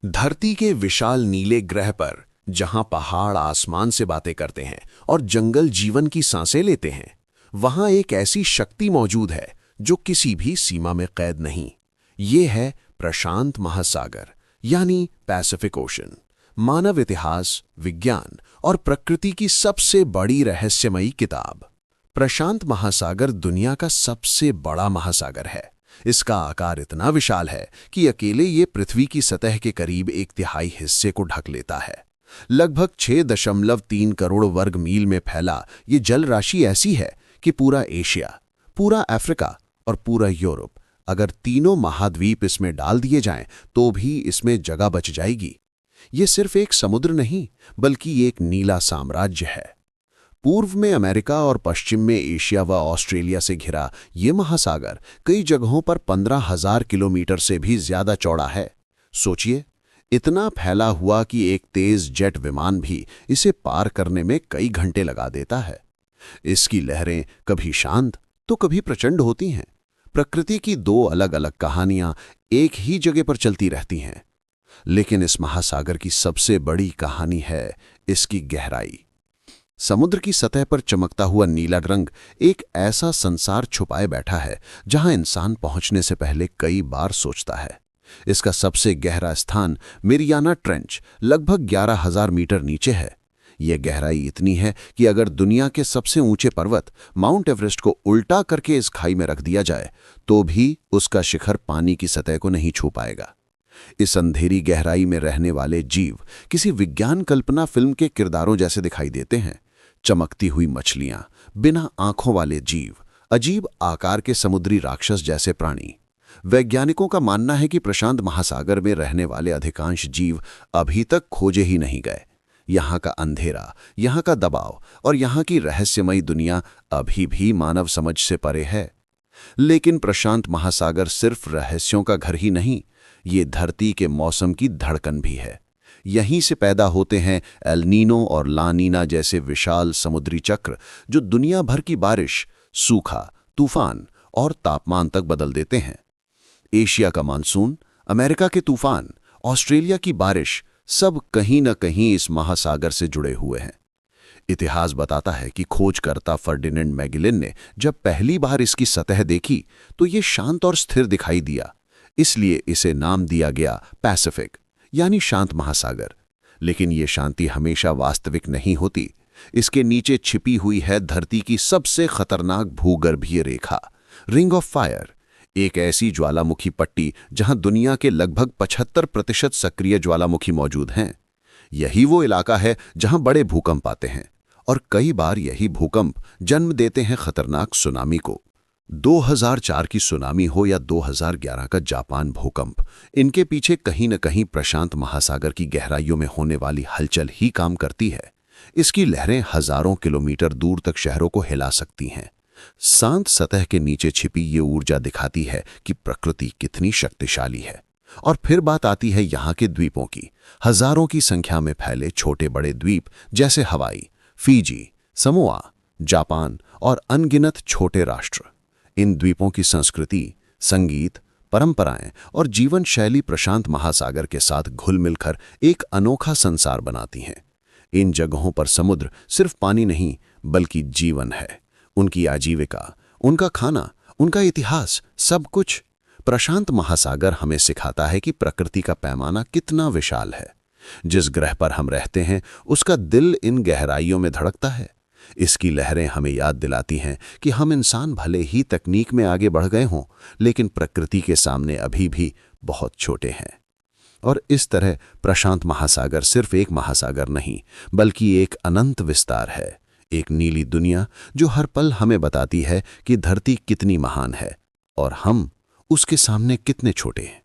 धरती के विशाल नीले ग्रह पर जहां पहाड़ आसमान से बातें करते हैं और जंगल जीवन की सांसें लेते हैं, वहां एक ऐसी शक्ति मौजूद है जो किसी भी सीमा में कैद नहीं। ये है प्रशांत महासागर, यानी पैसिफिक ओशन। मानव इतिहास, विज्ञान और प्रकृति की सबसे बड़ी रहस्यमयी किताब। प्रशांत महासागर दुनिया का सबसे बड़ा महासागर है। इसका आकार इतना विशाल है कि अकेले ये पृथ्वी की सतह के करीब 1/3 हिस्से को ढक लेता है। लगभग 6.3 करोड़ वर्ग मील में फैला ये जल राशि ऐसी है कि पूरा एशिया, पूरा अफ्रीका और पूरा यूरोप, अगर तीनों महाद्वीप इसमें डाल दिए जाएं तो भी इसमें जगह बच जाएगी। ये सिर्फ एक समुद्र नहीं, बल्कि एक नीला साम्राज्य है। पूर्व में अमेरिका और पश्चिम में एशिया व ऑस्ट्रेलिया से घिरा ये महासागर कई जगहों पर 15,000 किलोमीटर से भी ज्यादा चौड़ा है। सोचिए, इतना फैला हुआ कि एक तेज जेट विमान भी इसे पार करने में कई घंटे लगा देता है। इसकी लहरें कभी शांत तो कभी प्रचंड होती हैं। प्रकृति की दो अलग अलग कहानियां एक ही जगह पर चलती रहती हैं। लेकिन इस महासागर की सबसे बड़ी कहानी है इसकी गहराई। समुद्र की सतह पर चमकता हुआ नीला रंग एक ऐसा संसार छुपाए बैठा है जहां इंसान पहुंचने से पहले कई बार सोचता है। इसका सबसे गहरा स्थान मेरियाना ट्रेंच लगभग 11,000 मीटर नीचे है। यह गहराई इतनी है कि अगर दुनिया के सबसे ऊंचे पर्वत माउंट एवरेस्ट को उल्टा करके इस खाई में रख दिया जाए तो भी उसका शिखर पानी की सतह को नहीं छू पाएगा। इस अंधेरी गहराई में रहने वाले जीव किसी विज्ञान कल्पना फिल्म के किरदारों जैसे दिखाई देते हैं। चमकती हुई मछलियां, बिना आंखों वाले जीव, अजीब आकार के समुद्री राक्षस जैसे प्राणी। वैज्ञानिकों का मानना है कि प्रशांत महासागर में रहने वाले अधिकांश जीव अभी तक खोजे ही नहीं गए। यहाँ का अंधेरा, यहाँ का दबाव और यहाँ की रहस्यमयी दुनिया अभी भी मानव समझ से परे है। लेकिन प्रशांत महासागर सिर्फ रहस्यों का घर ही नहीं, ये धरती के मौसम की धड़कन भी है। यहीं से पैदा होते हैं एल नीनो और ला नीना जैसे विशाल समुद्री चक्र जो दुनिया भर की बारिश, सूखा, तूफान और तापमान तक बदल देते हैं। एशिया का मानसून, अमेरिका के तूफान, ऑस्ट्रेलिया की बारिश, सब कहीं न कहीं इस महासागर से जुड़े हुए हैं। इतिहास बताता है कि खोजकर्ता फर्डिनेंड मैगेलन ने जब पहली बार इसकी सतह देखी तो ये शांत और स्थिर दिखाई दिया, इसलिए इसे नाम दिया गया पैसिफिक, यानी शांत महासागर। लेकिन ये शांति हमेशा वास्तविक नहीं होती। इसके नीचे छिपी हुई है धरती की सबसे खतरनाक भूगर्भीय रेखा, रिंग ऑफ फायर, एक ऐसी ज्वालामुखी पट्टी जहां दुनिया के लगभग 75% सक्रिय ज्वालामुखी मौजूद हैं। यही वो इलाका है जहां बड़े भूकंप आते हैं और कई बार यही भूकंप जन्म देते हैं खतरनाक सुनामी को। 2004 की सुनामी हो या 2011 का जापान भूकंप, इनके पीछे कहीं न कहीं प्रशांत महासागर की गहराइयों में होने वाली हलचल ही काम करती है। इसकी लहरें हजारों किलोमीटर दूर तक शहरों को हिला सकती हैं। शांत सतह के नीचे छिपी ये ऊर्जा दिखाती है कि प्रकृति कितनी शक्तिशाली है। और फिर बात आती है यहाँ के द्वीपों की। हजारों की संख्या में फैले छोटे बड़े द्वीप जैसे हवाई, फीजी, समोआ, जापान और अनगिनत छोटे राष्ट्र। इन द्वीपों की संस्कृति, संगीत, परंपराएं और जीवन शैली प्रशांत महासागर के साथ घुल मिलकर एक अनोखा संसार बनाती हैं। इन जगहों पर समुद्र सिर्फ पानी नहीं, बल्कि जीवन है। उनकी आजीविका, उनका खाना, उनका इतिहास, सब कुछ। प्रशांत महासागर हमें सिखाता है कि प्रकृति का पैमाना कितना विशाल है। जिस ग्रह पर हम रहते हैं उसका दिल इन गहराइयों में धड़कता है। इसकी लहरें हमें याद दिलाती हैं कि हम इंसान भले ही तकनीक में आगे बढ़ गए हों, लेकिन प्रकृति के सामने अभी भी बहुत छोटे हैं। और इस तरह प्रशांत महासागर सिर्फ एक महासागर नहीं, बल्कि एक अनंत विस्तार है, एक नीली दुनिया जो हर पल हमें बताती है कि धरती कितनी महान है और हम उसके सामने कितने छोटे हैं।